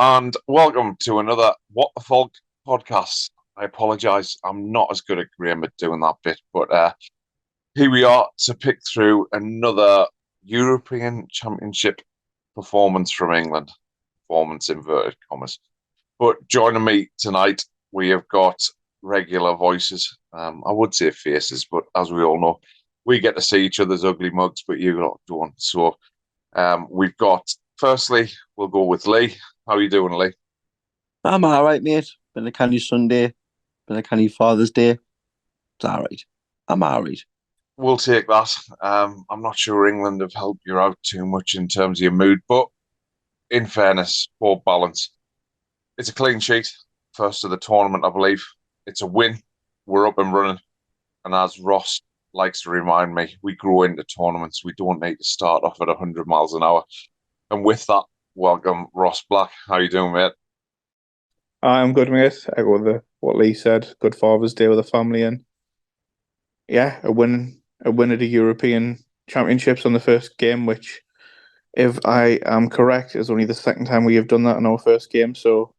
and welcome to another What the Falk podcast. I apologise, I'm not as good at Graham at doing that bit, but here we are to pick through another European Championship performance from England. Performance inverted commas. But joining me tonight, we have got regular voices. I would say faces, but as we all know, we get to see each other's ugly mugs, but you lot don't. So we've got, firstly, we'll go with Lee. How are you doing, Lee? I'm all right, mate. Been a canny Sunday, been a canny Father's Day. It's all right. I'm all right. We'll take that. I'm not sure England have helped you out too much in terms of your mood, but in fairness, for balance, it's a clean sheet. First of the tournament, I believe. It's a win. We're up and running. And as Ross likes to remind me, we grow into tournaments. We don't need to start off at 100 miles an hour. And with that, welcome Ross Black. How you doing, mate? I'm good, mate. I go with what Lee said. Good Father's Day with the family, and yeah, a win at the European Championships on the first game, which, if I am correct, is only the second time we have done that in our first game. So,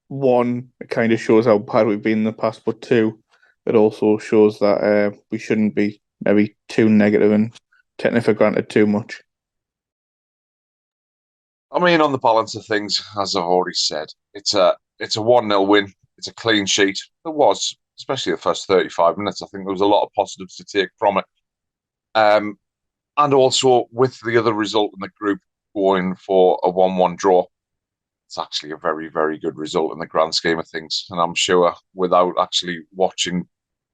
one, it kind of shows how bad we've been in the past, but two, it also shows that we shouldn't be maybe too negative and taking it for granted too much. I mean, on the balance of things, as I've already said, it's a 1-0 win. It's a clean sheet. There was, especially the first 35 minutes, I think there was a lot of positives to take from it. And also with the other result in the group going for a 1-1 draw, it's actually a very, very good result in the grand scheme of things. And I'm sure without actually watching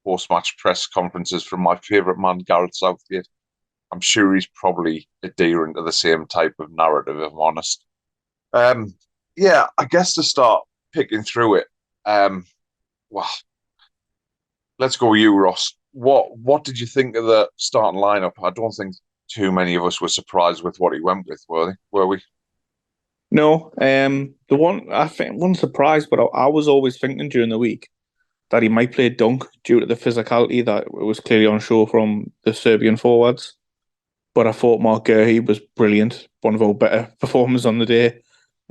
post-match press conferences from my favourite man, Gareth Southgate, I'm sure he's probably adhering to the same type of narrative, if I'm honest. Yeah, I guess to start picking through it, well, let's go with you, Ross. What did you think of the starting lineup? I don't think too many of us were surprised with what he went with, were we? No, the one I think one surprise, but I was always thinking during the week that he might play Dunk due to the physicality that was clearly on show from the Serbian forwards. But I thought Mark Gurhey was brilliant, one of our better performers on the day.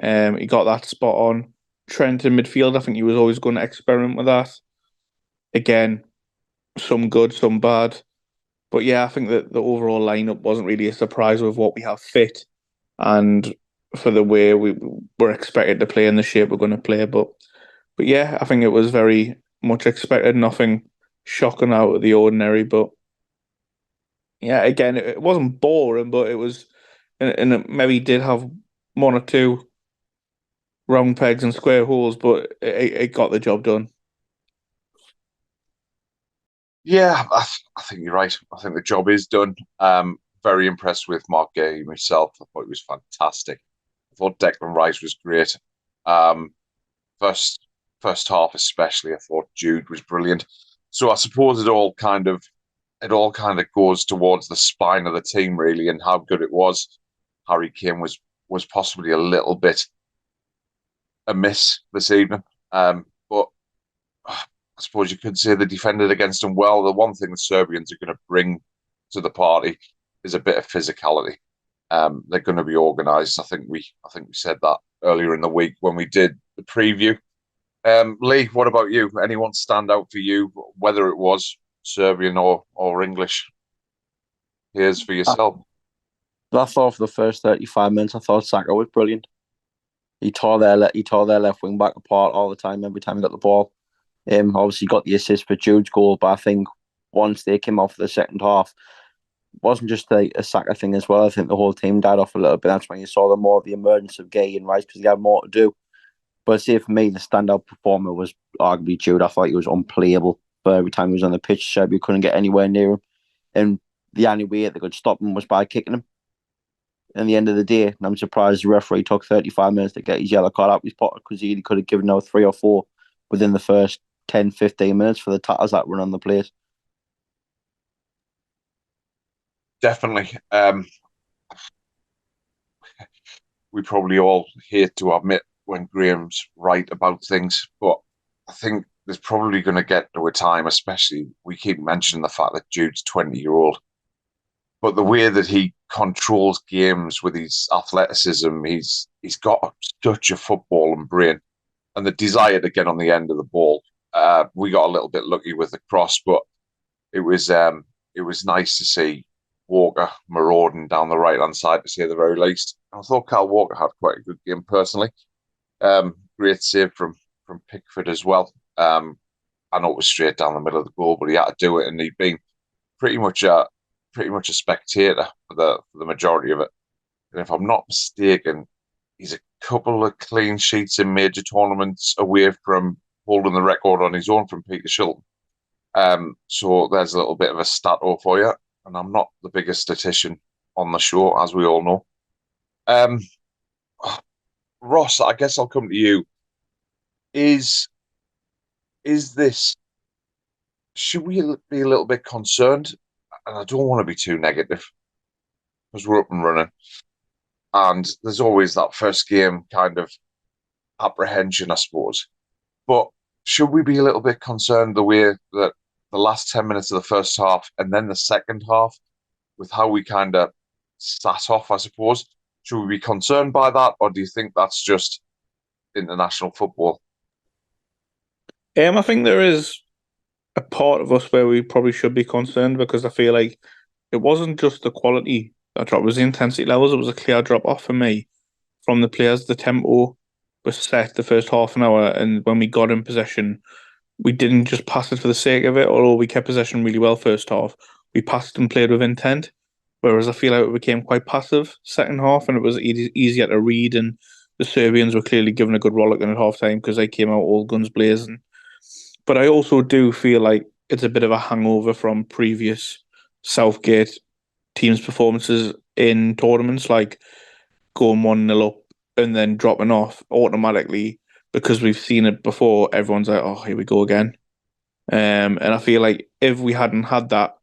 He got that spot on. Trent in midfield, I think he was always going to experiment with that. Again, some good, some bad. But yeah, I think that the overall lineup wasn't really a surprise with what we have fit and for the way we were expected to play and the shape we're going to play. But yeah, I think it was very much expected, nothing shocking out of the ordinary. But yeah, again, it wasn't boring, but it was, and it maybe did have one or two round pegs and square holes, but it got the job done. Yeah, I think you're right. I think the job is done. Very impressed with Mark Gay myself. I thought he was fantastic. I thought Declan Rice was great. Um, first first half especially, I thought Jude was brilliant. So I suppose it all kind of goes towards the spine of the team really and how good it was. Harry Kane was possibly a little bit amiss this evening. But I suppose you could say they defended against them well. The one thing the Serbians are going to bring to the party is a bit of physicality. They're going to be organised. I think we said that earlier in the week when we did the preview. Lee, what about you? Anyone stand out for you, whether it was Serbian or English? Here's for I, yourself. I thought for the first 35 minutes, I thought Saka was brilliant. He tore their left wing back apart all the time, every time he got the ball. Obviously got the assist for Jude's goal, but I think once they came off for the second half, it wasn't just a Saka thing as well. I think the whole team died off a little bit. That's when you saw the emergence of Gay and Rice because they had more to do. But say for me, the standout performer was arguably Jude. I thought he was unplayable. But every time he was on the pitch, Serbia couldn't get anywhere near him. And the only way they could stop him was by kicking him. In the end of the day, and I'm surprised the referee took 35 minutes to get his yellow card out of his pocket because he could have given out 3 or 4 within the first 10, 15 minutes for the tatters that run on the place. Definitely. We probably all hate to admit when Graham's right about things, but I think there's probably going to get to a time, especially we keep mentioning the fact that Jude's 20-year-old, but the way that he controls games with his athleticism. He's got such a footballing brain and the desire to get on the end of the ball. We got a little bit lucky with the cross, but it was nice to see Walker marauding down the right hand side, to say the very least. I thought Kyle Walker had quite a good game personally. Great save from Pickford as well. I know it was straight down the middle of the goal, but he had to do it, and he'd been pretty much a spectator for the majority of it. And if I'm not mistaken, he's a couple of clean sheets in major tournaments away from holding the record on his own from Peter Shilton. So there's a little bit of a stat for you, and I'm not the biggest statistician on the show, as we all know. Ross, I guess I'll come to you. Is this? Should we be a little bit concerned? And I don't want to be too negative because we're up and running, and there's always that first game kind of apprehension, I suppose. But should we be a little bit concerned the way that the last 10 minutes of the first half and then the second half, with how we kind of sat off, I suppose? Should we be concerned by that, or do you think that's just international football? I think there is a part of us where we probably should be concerned, because I feel like it wasn't just the quality that dropped, it was the intensity levels. It was a clear drop off for me from the players. The tempo was set the first half an hour, and when we got in possession, we didn't just pass it for the sake of it, although we kept possession really well first half. We passed and played with intent, whereas I feel like it became quite passive second half, and it was easier to read, and the Serbians were clearly given a good rollicking at half time because they came out all guns blazing. But I also do feel like it's a bit of a hangover from previous Southgate teams' performances in tournaments, like going 1-0 up and then dropping off automatically because we've seen it before. Everyone's like, oh, here we go again. And I feel like if we hadn't had that,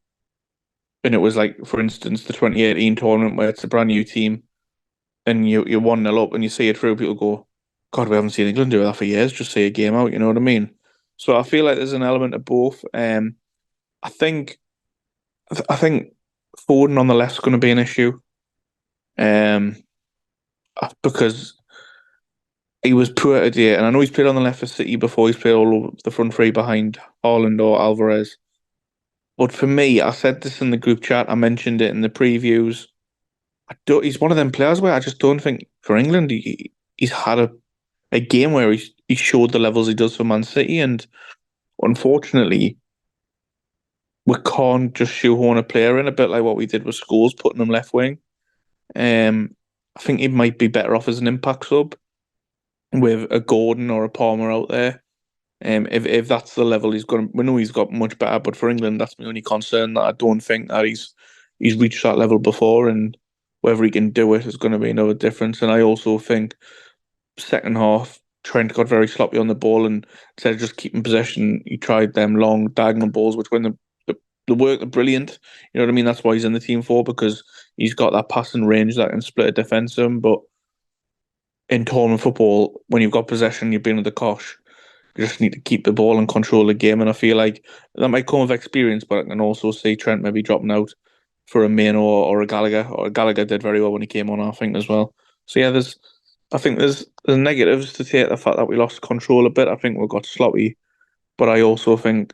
and it was like, for instance, the 2018 tournament where it's a brand new team and you're 1-0 up and you see it through, people go, God, we haven't seen England do that for years. Just see a game out, you know what I mean? So I feel like there's an element of both. I think Foden on the left's going to be an issue, because he was poor today, and I know he's played on the left for City before. He's played all over the front three behind Haaland or Alvarez. But for me, I said this in the group chat. I mentioned it in the previews. He's one of them players where I just don't think for England he's had a game where he showed the levels he does for Man City, and unfortunately, we can't just shoehorn a player in, a bit like what we did with Scholes, putting him left wing. I think he might be better off as an impact sub with a Gordon or a Palmer out there. If that's the level he's going, we know he's got much better, but for England, that's my only concern. That I don't think that he's reached that level before, and whether he can do it is going to be another difference. And I also think second half, Trent got very sloppy on the ball, and instead of just keeping possession, he tried them long diagonal balls, which when the work are brilliant. You know what I mean? That's why he's in the team for, because he's got that passing range that can split a defence. But in tournament football, when you've got possession, you've been with the cosh. You just need to keep the ball and control the game. And I feel like that might come with experience, but I can also see Trent maybe dropping out for a Main or a Gallagher. Or Gallagher did very well when he came on, I think, as well. So yeah, I think there's negatives to take the fact that we lost control a bit. I think we got sloppy, but I also think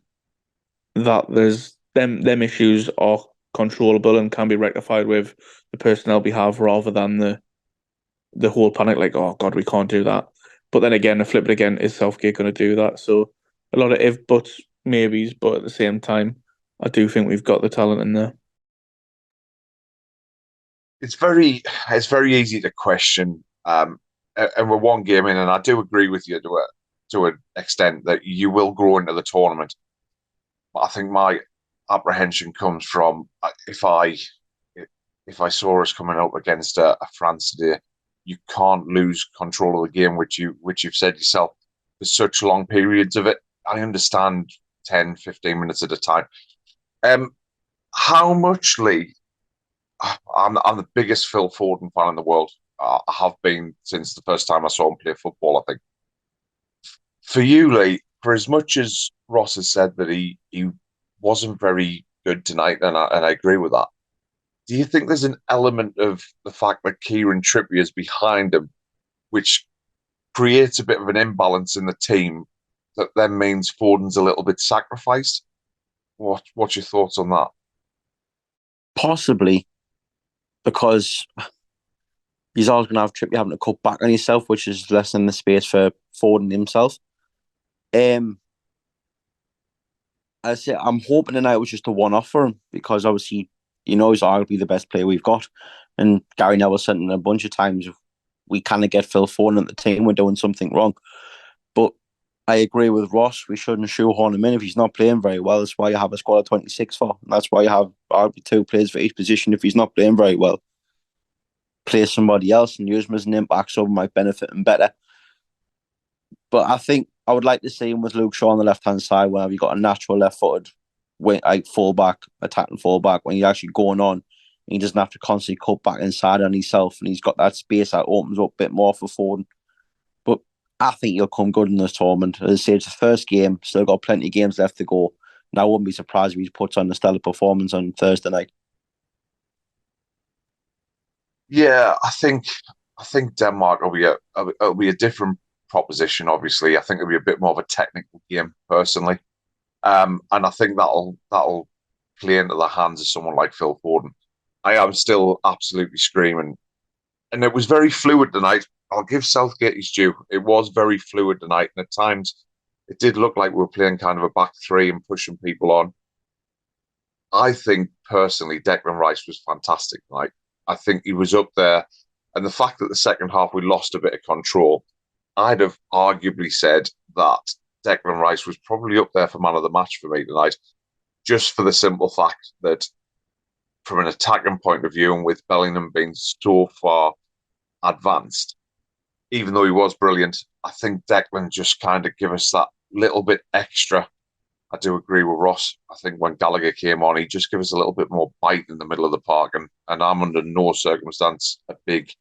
that there's them issues are controllable and can be rectified with the personnel we have, rather than the whole panic like, oh God, we can't do that. But then again, I flip it again, is Southgate going to do that? So a lot of if, buts, maybes, but at the same time, I do think we've got the talent in there. It's very easy to question, and we're one game in, and I do agree with you to an extent that you will grow into the tournament. But I think my apprehension comes from if I saw us coming up against a France today, you can't lose control of the game, which you've said yourself. There's such long periods of it. I understand 10, 15 minutes at a time. How much, Lee? I'm the biggest Phil Foden fan in the world. I have been since the first time I saw him play football, I think. For you, Lee, for as much as Ross has said that he wasn't very good tonight, and I agree with that, do you think there's an element of the fact that Kieran Trippier is behind him, which creates a bit of an imbalance in the team that then means Foden's a little bit sacrificed? What's your thoughts on that? Possibly, because he's always going to have Trippier having to cut back on himself, which is lessening the space for Foden himself. I say I'm hoping tonight was just a one-off for him, because obviously, he's arguably the best player we've got. And Gary Neville said it a bunch of times, if we kind of get Phil Foden at the team, we're doing something wrong. But I agree with Ross. We shouldn't shoehorn him in if he's not playing very well. That's why you have a squad of 26 for. And that's why you have arguably 2 players for each position. If he's not playing very well, play somebody else and use him as an impact sub might benefit him better. But I think I would like to see him with Luke Shaw on the left-hand side, whenever you've got a natural left-footed fullback, attacking fullback, when he's actually going on, and he doesn't have to constantly cut back inside on himself, and he's got that space that opens up a bit more for Foden. But I think he'll come good in this tournament. As I say, it's the first game, still got plenty of games left to go, and I wouldn't be surprised if he puts on a stellar performance on Thursday night. Yeah, I think Denmark will be a different proposition. Obviously, I think it'll be a bit more of a technical game, personally, and I think that'll play into the hands of someone like Phil Foden. I am still absolutely screaming, and it was very fluid tonight. I'll give Southgate his due. It was very fluid tonight, and at times it did look like we were playing kind of a back three and pushing people on. I think personally, Declan Rice was fantastic tonight. I think he was up there, and the fact that the second half we lost a bit of control, I'd have arguably said that Declan Rice was probably up there for man of the match for me tonight, just for the simple fact that from an attacking point of view, and with Bellingham being so far advanced, even though he was brilliant, I think Declan just kind of gave us that little bit extra. I do agree with Ross. I think when Gallagher came on, he just gave us a little bit more bite in the middle of the park, and I'm under no circumstance a big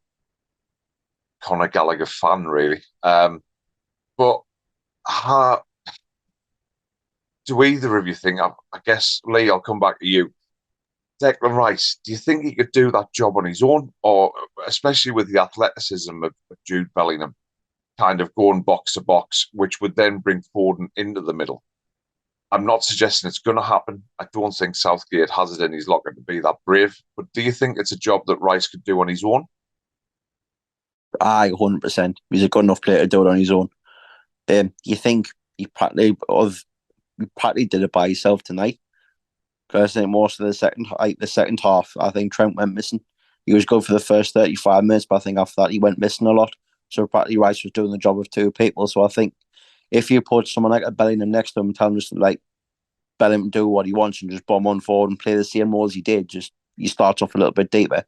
Conor Gallagher fan, really. But do either of you think, I guess, Lee, I'll come back to you. Declan Rice, do you think he could do that job on his own, or especially with the athleticism of Jude Bellingham, kind of going box to box, which would then bring Foden into the middle? I'm not suggesting it's going to happen. I don't think Southgate has it in his locker to be that brave. But do you think it's a job that Rice could do on his own? Aye, 100%. He's a good enough player to do it on his own. You think he practically did it by himself tonight? Because I think most of the second half, I think Trent went missing. He was good for the first 35 minutes, but I think after that he went missing a lot. So practically Rice was doing the job of 2 people. So I think if you put someone like a Bellingham next to him and tell him just like Bellingham do what he wants and just bomb on forward and play the same role as he did, just he starts off a little bit deeper,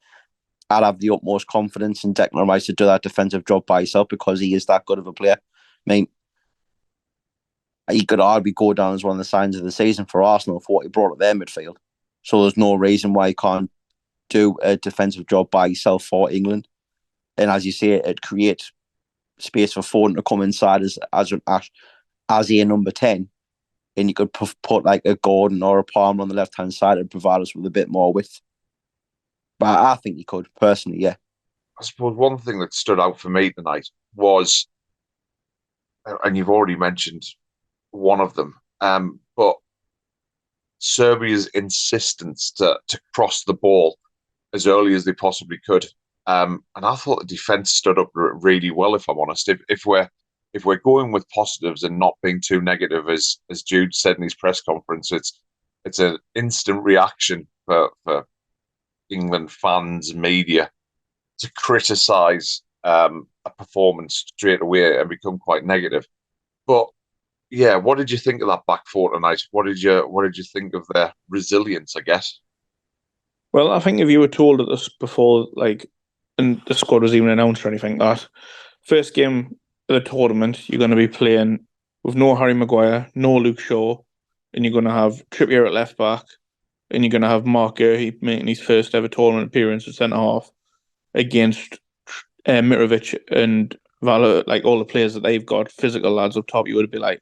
I'd have the utmost confidence in Declan Rice to do that defensive job by himself, because he is that good of a player. I mean, he could hardly go down as one of the signs of the season for Arsenal for what he brought at their midfield. So there's no reason why he can't do a defensive job by himself for England. And as you say, it creates space for Foden to come inside as a number 10. And you could put like a Gordon or a Palmer on the left-hand side and provide us with a bit more width. But I think he could, personally, yeah. I suppose one thing that stood out for me tonight was, and you've already mentioned one of them, but Serbia's insistence to cross the ball as early as they possibly could. And I thought the defence stood up really well, if I'm honest. If we're going with positives and not being too negative, as Jude said in his press conference, it's an instant reaction for England fans, media, to criticise a performance straight away and become quite negative. But yeah, what did you think of that back four tonight? What did you think of their resilience, I guess? Well, I think if you were told this before, like, and the squad was even announced or anything, that first game of the tournament, you're going to be playing with no Harry Maguire, no Luke Shaw, and you're going to have Trippier at left back, and you're going to have Mark Gurley making his first ever tournament appearance at centre half against Mitrovic and Vala, like all the players that they've got, physical lads up top. You would be like,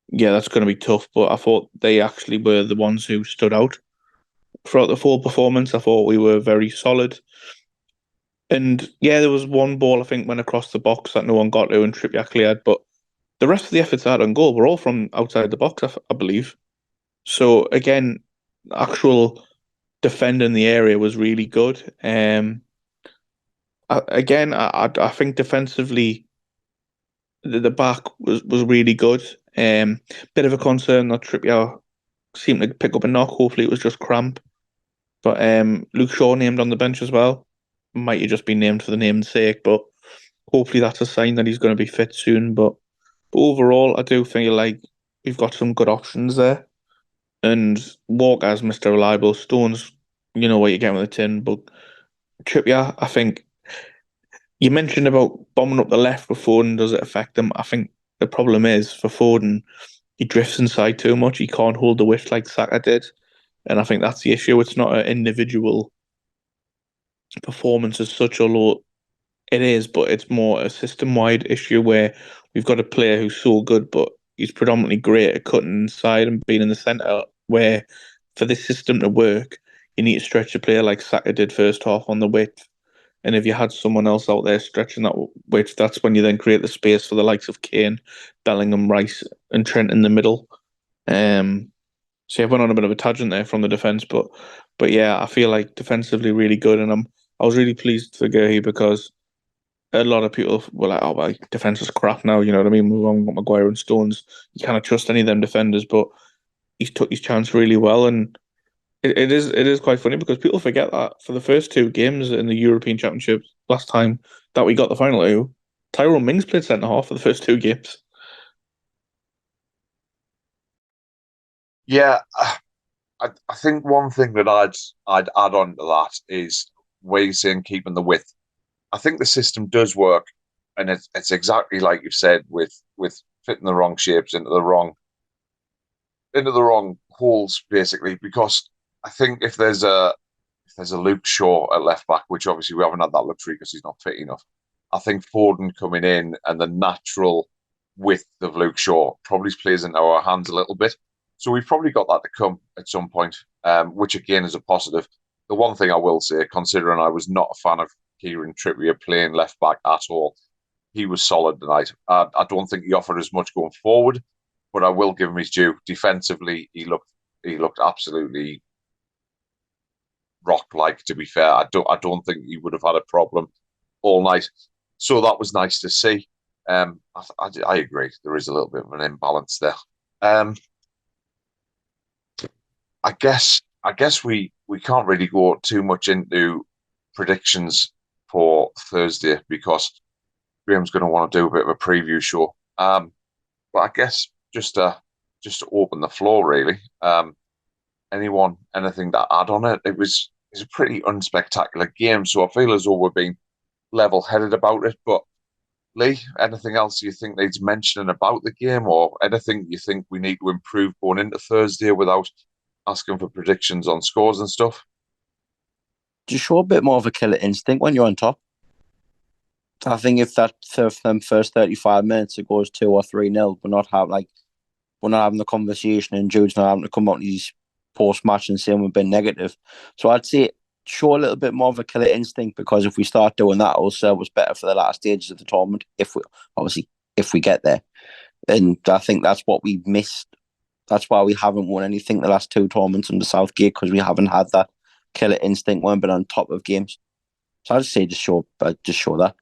yeah, that's going to be tough. But I thought they actually were the ones who stood out throughout the full performance. I thought we were very solid. And yeah, there was one ball I think went across the box that no one got to and Trippier cleared, but the rest of the efforts I had on goal were all from outside the box, I believe. So again, actual defender in the area was really good. I think defensively the back was really good. Bit of a concern that Trippier seemed to pick up a knock. Hopefully it was just cramp. But Luke Shaw named on the bench as well. Might have just been named for the name's sake, but hopefully that's a sign that he's going to be fit soon. But overall, I do feel like we've got some good options there. And Walker's Mr. Reliable. Stones, you know what you get with a tin. But Trippier, I think you mentioned about bombing up the left with Foden. Does it affect him? I think the problem is for Foden, he drifts inside too much. He can't hold the width like Saka did. And I think that's the issue. It's not an individual performance as such, although it is, but it's more a system-wide issue where we've got a player who's so good, but he's predominantly great at cutting inside and being in the centre, where for this system to work, you need to stretch a player like Saka did first half on the width. And if you had someone else out there stretching that width, that's when you then create the space for the likes of Kane, Bellingham, Rice, and Trent in the middle. So yeah, I went on a bit of a tangent there from the defence, but yeah, I feel like defensively really good, and I was really pleased for Guehi because a lot of people were like, "Oh, well, defence is crap now." You know what I mean? We've got Maguire and Stones. You can't trust any of them defenders, but he's took his chance really well, and it is quite funny because people forget that for the first two games in the European Championship last time that we got the final two, Tyrone Mings played centre half for the first two games. Yeah, I think one thing that I'd add on to that is where you're saying keeping the width. I think the system does work, and it's exactly like you've said with fitting the wrong shapes into the wrong holes, basically. Because I think if there's a Luke Shaw at left back, which obviously we haven't had that luxury because he's not fit enough. I think Foden coming in and the natural width of Luke Shaw probably plays into our hands a little bit. So we've probably got that to come at some point, which again is a positive. The one thing I will say, considering I was not a fan of Kieran Trippier playing left back at all, he was solid tonight. I don't think he offered as much going forward, but I will give him his due. Defensively, he looked absolutely rock like. To be fair, I don't think he would have had a problem all night. So that was nice to see. I agree. There is a little bit of an imbalance there. I guess we can't really go too much into predictions for Thursday because Graham's going to want to do a bit of a preview show. But I guess just to open the floor, really. Anything to add on it? It's a pretty unspectacular game, so I feel as though we're being level-headed about it. But Lee, anything else you think needs mentioning about the game, or anything you think we need to improve going into Thursday without asking for predictions on scores and stuff? Just show a bit more of a killer instinct when you're on top. I think if that first 35 minutes it goes 2 or 3-0, we're not having the conversation, and Jude's not having to come out in these post-match and saying we've been negative. So I'd say show a little bit more of a killer instinct, because if we start doing that, it'll serve us better for the last stages of the tournament. If we get there, and I think that's what we missed. That's why we haven't won anything the last two tournaments under Southgate, because we haven't had that killer instinct when we've been on top of games. So I'd say just show that.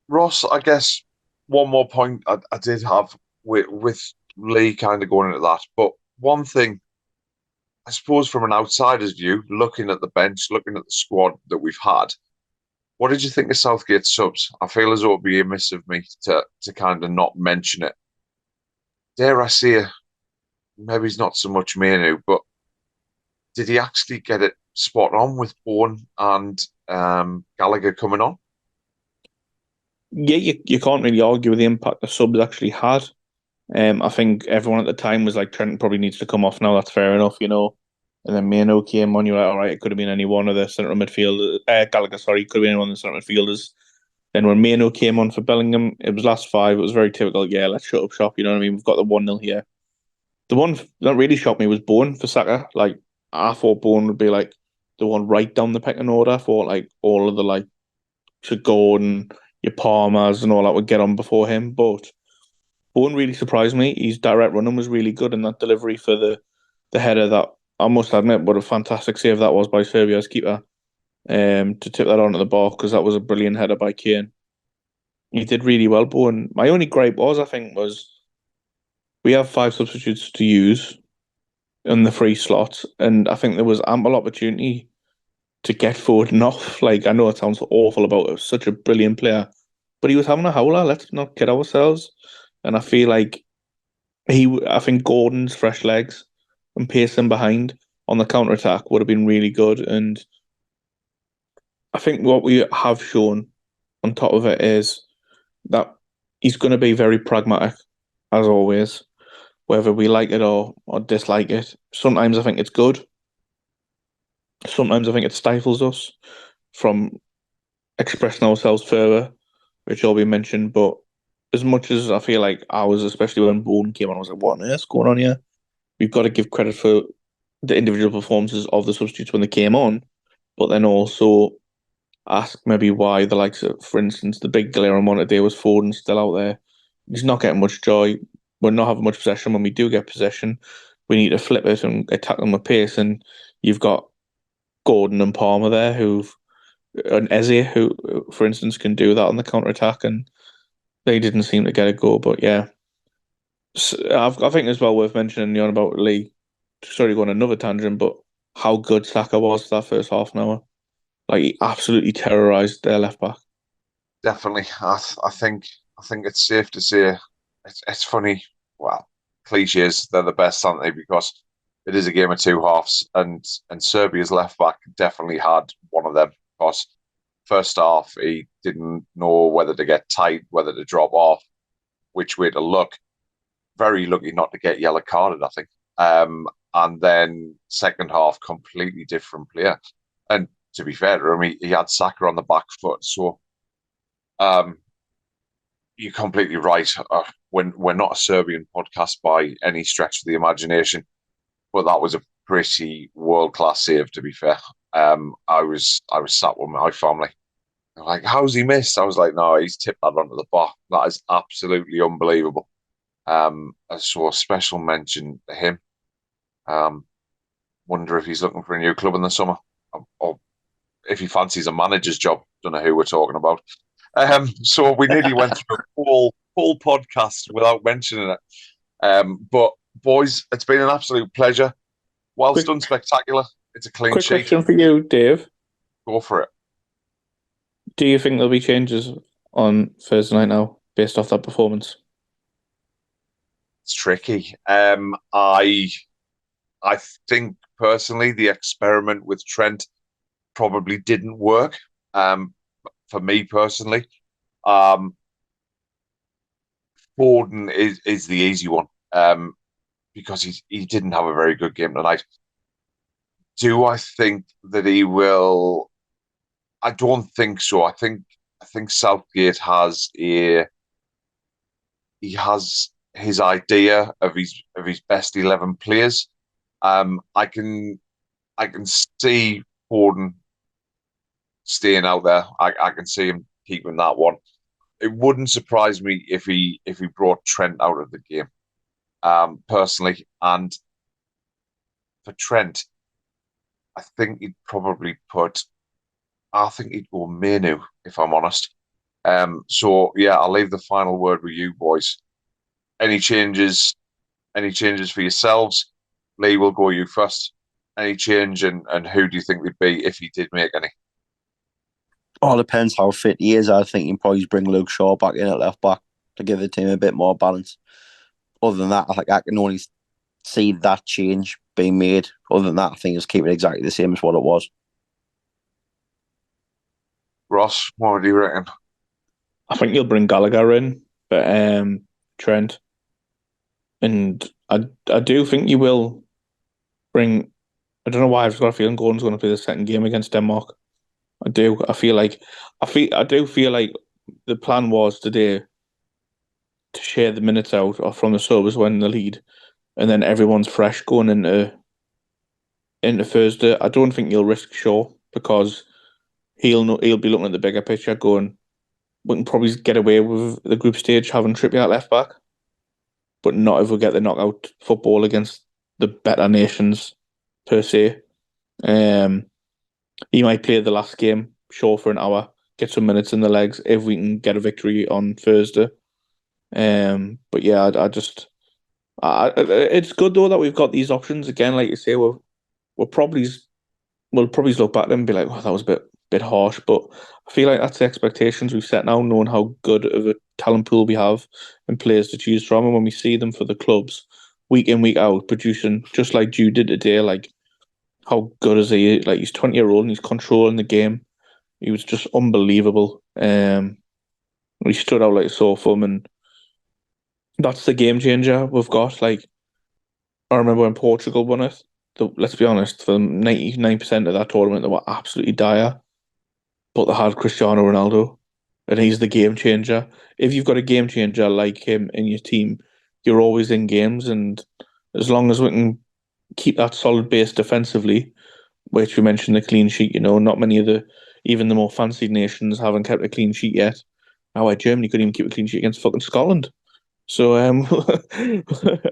Ross, I guess one more point I did have with Lee kind of going into that, but one thing, I suppose, from an outsider's view, looking at the bench, looking at the squad that we've had, what did you think of Southgate's subs? I feel as though it'd be amiss of me to kind of not mention it. Dare I say, maybe he's not so much Manu, but did he actually get it spot on with Bourne and Gallagher coming on? Yeah, you can't really argue with the impact the subs actually had. I think everyone at the time was like, Trent probably needs to come off now. That's fair enough, you know. And then Mano came on. You're like, all right, it could have been any one of the central midfielders. Gallagher, sorry, could have been any one of the central midfielders. Then when Mano came on for Bellingham, it was last five. It was very typical. Yeah, let's shut up shop. You know what I mean? We've got the 1-0 here. The one that really shocked me was Bowen for Saka. Like, I thought Bowen would be like the one right down the pecking order. I thought like all of the like to Gordon, your Palmers and all that would get on before him. But Bowen really surprised me. His direct running was really good, and that delivery for the header, that I must admit, what a fantastic save that was by Serbia's keeper. To tip that onto the bar, because that was a brilliant header by Kane. He did really well, Bowen. My only gripe was, I think, was we have 5 substitutes to use in the free slot, and I think there was ample opportunity to get Foden off. Like, I know it sounds awful about such a brilliant player, but he was having a howler. Let's not kid ourselves. And I feel like I think Gordon's fresh legs and pacing behind on the counter attack would have been really good. And I think what we have shown on top of it is that he's going to be very pragmatic, as always, whether we like it or dislike it. Sometimes I think it's good. Sometimes I think it stifles us from expressing ourselves further, which will be mentioned. But as much as I feel like I was, especially when Bourne came on, I was like, what on earth's going on here? We've got to give credit for the individual performances of the substitutes when they came on, but then also ask maybe why the likes of, for instance, the big glaring one today was Foden still out there. He's not getting much joy. We're not having much possession. When we do get possession, we need to flip it and attack them with pace. And you've got Gordon and Palmer there, and Eze, who, for instance, can do that on the counter attack, and they didn't seem to get a go. But yeah, I think it's well worth mentioning about Lee. Sorry, going another tangent, but how good Saka was that first half an hour. Like, he absolutely terrorised their left back. Definitely. I think it's safe to say it's funny. Well, cliches, they're the best, aren't they? Because it is a game of two halves, and Serbia's left back definitely had one of them. Because first half he didn't know whether to get tight, whether to drop off, which way to look. Very lucky not to get yellow carded, I think. And then second half, completely different player. And to be fair to him, he had Saka on the back foot. So you're completely right. When we're not a Serbian podcast by any stretch of the imagination, but that was a pretty world class save. To be fair, I was sat with my family. They're like, how's he missed? I was like, no, he's tipped that onto the bar. That is absolutely unbelievable. So a special mention to him. Wonder if he's looking for a new club in the summer, or if he fancies a manager's job. Don't know who we're talking about. So we nearly went through a whole podcast without mentioning it. But boys, it's been an absolute pleasure. Whilst done spectacular, it's a clean Quick sheet. question for you, Dave. Go for it. Do you think there'll be changes on Thursday night now, based off that performance? It's tricky. I think personally the experiment with Trent probably didn't work. For me personally, Foden is the easy one. Because he didn't have a very good game tonight. Do I think that he will? I don't think so. I think Southgate has his idea of his best 11 players. I can see Foden staying out there. I can see him keeping that one. It wouldn't surprise me if he brought Trent out of the game. Personally, and for Trent, I think he'd probably go Manu, if I'm honest. So yeah, I'll leave the final word with you boys. Any changes for yourselves? Lee, will go you first. Any change, and who do you think would be if he did make any? All depends how fit he is. I think he'd probably bring Luke Shaw back in at left back to give the team a bit more balance. Other than that, I think I can only see that change being made. Other than that, I think just keep it exactly the same as what it was. Ross, what do you reckon? I think you'll bring Gallagher in, but Trent, and I do think you will bring. I don't know why I've just got a feeling Gordon's going to play the second game against Denmark. I do. I do feel like the plan was today to share the minutes out or from the subs when the lead, and then everyone's fresh going into Thursday. I don't think he'll risk Shaw because he'll be looking at the bigger picture, going, we can probably get away with the group stage having Trippier at left back, but not if we get the knockout football against the better nations per se. He might play the last game, Shaw, for an hour, get some minutes in the legs if we can get a victory on Thursday. But yeah, it's good though that we've got these options again. Like you say, we'll probably look back at them and be like, "Oh, that was a bit harsh." But I feel like that's the expectations we've set now, knowing how good of a talent pool we have and players to choose from. And when we see them for the clubs week in, week out, producing just like Jude did today, like how good is he? Like he's 20-year-old and he's controlling the game. He was just unbelievable. He stood out like a sore thumb, and that's the game changer we've got. Like I remember when Portugal won it. Let's be honest, for 99% of that tournament, they were absolutely dire. But they had Cristiano Ronaldo, and he's the game changer. If you've got a game changer like him in your team, you're always in games. And as long as we can keep that solid base defensively, which we mentioned the clean sheet, not many of even the more fancied nations haven't kept a clean sheet yet. Now, Germany couldn't even keep a clean sheet against fucking Scotland. So,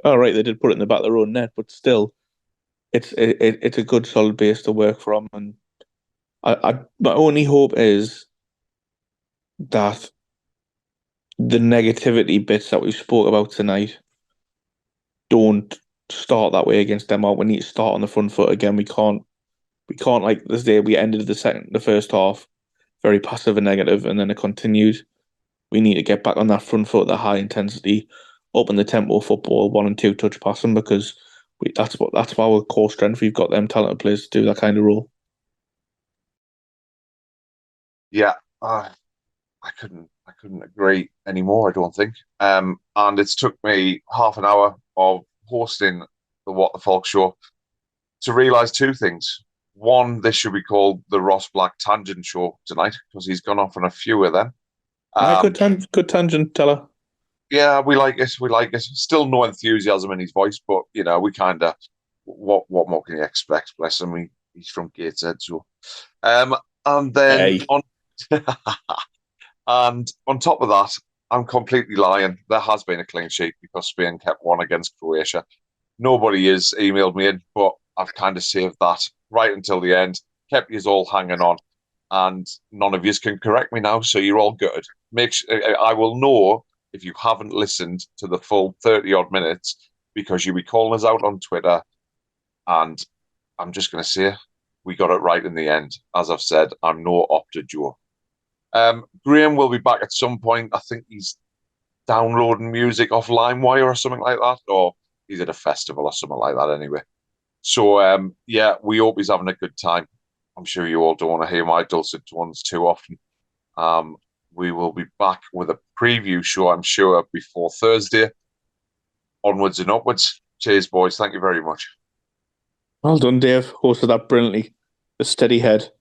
all right, they did put it in the back of their own net, but still, it's a good solid base to work from. And my only hope is that the negativity bits that we spoke about tonight don't start that way against Denmark. We need to start on the front foot again. We can't like this day. We ended the first half very passive and negative, and then it continued. We need to get back on that front foot, the high intensity, open the tempo football, 1 and 2 touch passing, because that's our core strength. We've got them talented players to do that kind of role. Yeah, I couldn't agree anymore. I don't think. And it's took me half an hour of hosting the What the Falk show to realise two things. One, this should be called the Ross Black Tangent Show tonight because he's gone off on a few of them. Good tangent, Teller. Yeah, we like it. We like it. Still no enthusiasm in his voice, but we kind of what more can you expect? Bless him. He's from Gateshead, so. And then Hey. and on top of that, I'm completely lying. There has been a clean sheet because Spain kept one against Croatia. Nobody has emailed me in, but I've kind of saved that right until the end. Kept you all hanging on, and none of you can correct me now, so you're all good. I will know if you haven't listened to the full 30-odd minutes because you'll be calling us out on Twitter, and I'm just going to say we got it right in the end. As I've said, I'm no Opta Joe. Graham will be back at some point. I think he's downloading music off LimeWire or something like that, or he's at a festival or something like that anyway. So, yeah, we hope he's having a good time. I'm sure you all don't want to hear my dulcet tones too often. We will be back with a preview show, I'm sure, before Thursday. Onwards and upwards. Cheers, boys. Thank you very much. Well done, Dave. Hosted that brilliantly. A steady head.